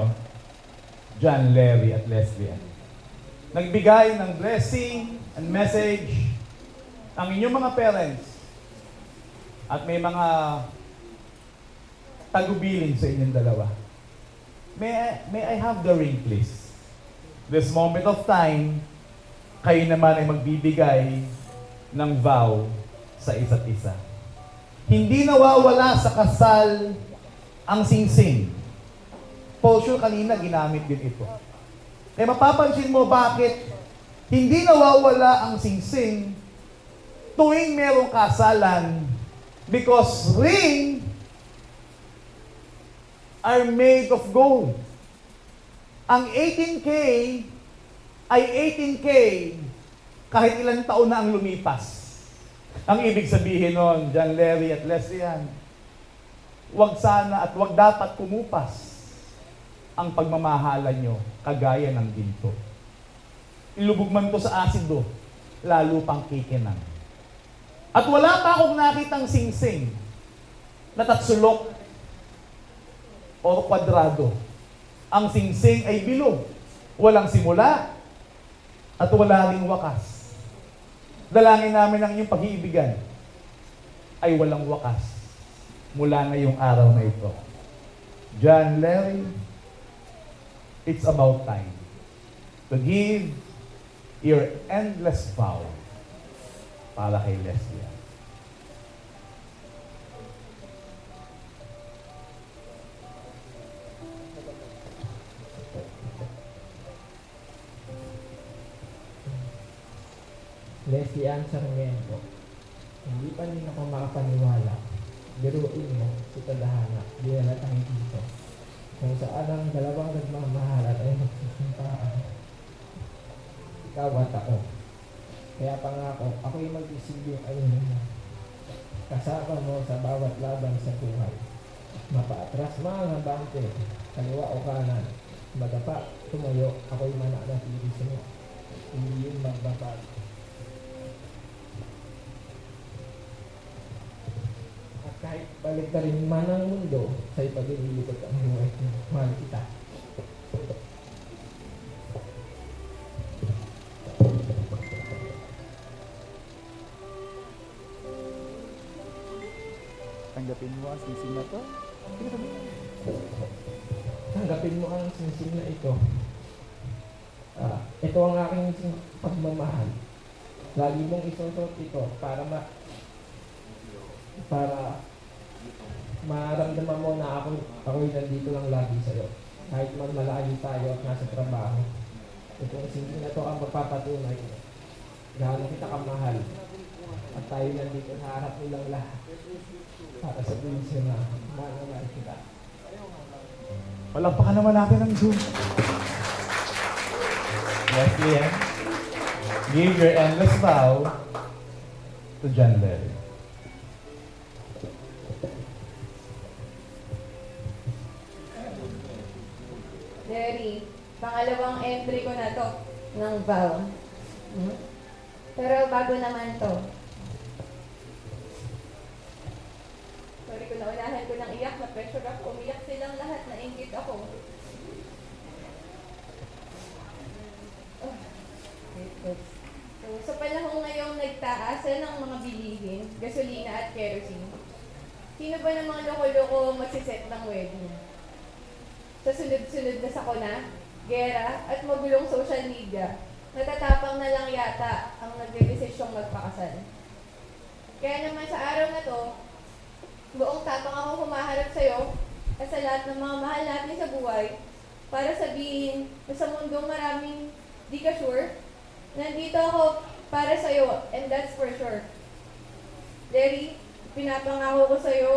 inyo, John, Larry at Leslie. Nagbigay ng blessing and message ang inyong mga parents at may mga tagubilin sa inyong dalawa. May I have the ring, please? This moment of time, kayo naman ay magbibigay ng vow sa isa't isa. Hindi nawawala sa kasal ang singsing. Paul sure kanina ginamit din ito. Kaya mapapansin mo bakit hindi nawawala ang singsing tuwing merong kasalan, because ring are made of gold. Ang 18K ay 18K kahit ilang taon na ang lumipas. Ang ibig sabihin nun, John, Larry at Leslie, wag sana at wag dapat kumupas ang pagmamahalan nyo kagaya ng ginto. Ilubog man to sa asido, lalo pang kikinang. At wala pa akong nakitang singsing na tatsulok o kwadrado. Ang singsing ay bilog, walang simula at wala ring wakas. Dalangin namin ang inyong pag-iibigan ay walang wakas mula ngayong araw na ito. John, Larry, it's about time to give your endless vow para kay Leslie. Leslie Ann Sarmiento, hindi pa rin ako makapaniwala. Biruin mo si tadhana, dinala tayo dito. Kung saan ang dalawang nagmamahalan ay magsusumpaan. Ikaw at ako. Kaya pangako, ako'y magsisilbing ayun mo. Kasama mo sa bawat laban sa buhay. Mapaatras man ang bante, kaliwa o kanan. Madapa, tumayo, ako'y mananatili sa iyo. Hindi yun magbabago. Kahit balik ka rin man ang mundo, sa'yo pag-ililikot ang buhay ko. Mahal kita. Tanggapin mo ang singsing na to? Tanggapin mo ang singsing na ito. Ito ang aking pagmamahal. Lagi mong isusot ito para maramdaman mo na ako'y nandito lang lagi sa'yo. Kahit man malayo tayo at nasa trabaho. Itong singsing na ito ang magpapatunay gaano kita kamahal. At tayo nandito sa harap nilang lahat para sabihin siya na mahal kita. Palakpakan naman natin ang Zoom. Leslie, give your endless vow to John Larry. Larry, pangalawang entry ko na to ng vow. Pero bago naman to. Sorry ko naunahan ko ng iyak, na-pressure ako. Umiyak silang lahat, nainggit ako. So, sa panahon ngayong nagtaasan ng mga bilihin, gasolina at kerosene, sino ba ng mga loko-loko magsiset ng wedding? Sa sunod-sunod na sakuna, gera, at magulong social media, natatapang na lang yata ang nagdedesisyong magpakasal. Kaya naman sa araw na to, buong tapang ako humaharap sa'yo at sa lahat ng mga mahal natin sa buhay para sabihin na sa mundong maraming di ka sure, nandito ako para sa'yo, and that's for sure. Larry, pinapangako ko sa'yo,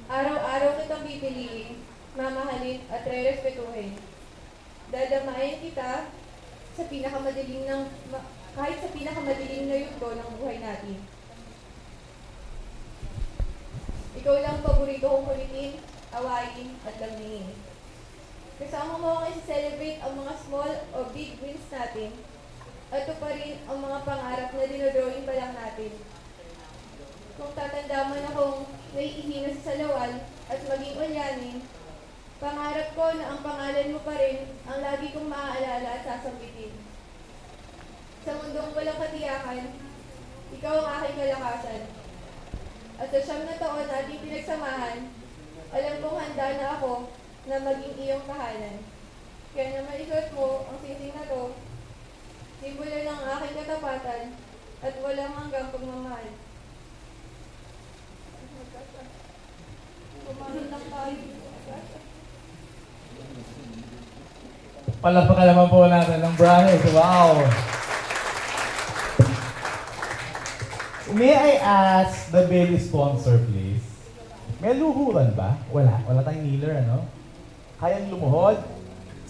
araw-araw kitang pipiliin, mamahalin at re-respetuhin. Dadamayin kita sa kahit sa pinakamadilim na yugto ng buhay natin. Ikaw lang paborito kong kulitin, awayin at lamingin. Kasama mo ako i-celebrate ang mga small o big wins natin at tuparin ang mga pangarap na dinodrawing pa lang natin. Kung tatanda man akong naiihina sa salawal at maging ulyanin, Pangarap ko na ang pangalan mo pa rin ang lagi kong maaalala at sasambitin. Sa mundong walang katiyakan, ikaw ang aking kalakasan. At sa 9 taon na ating pinagsamahan, alam kong handa na ako na maging iyong tahanan. Kaya naman isuot mo ang singsing na to, simbolo ng aking katapatan at walang hanggang pagmamahal. Kumain lang tayo. Palapakan naman po natin ng Brian. Wow! May I ask the Bailey sponsor, please? May luhuran ba? Wala. Wala tayong kneeler, ano? Kayang lumuhod?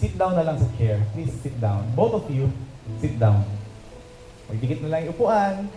Sit down na lang sa chair. Please sit down. Both of you, sit down. Magdikit na lang yung upuan.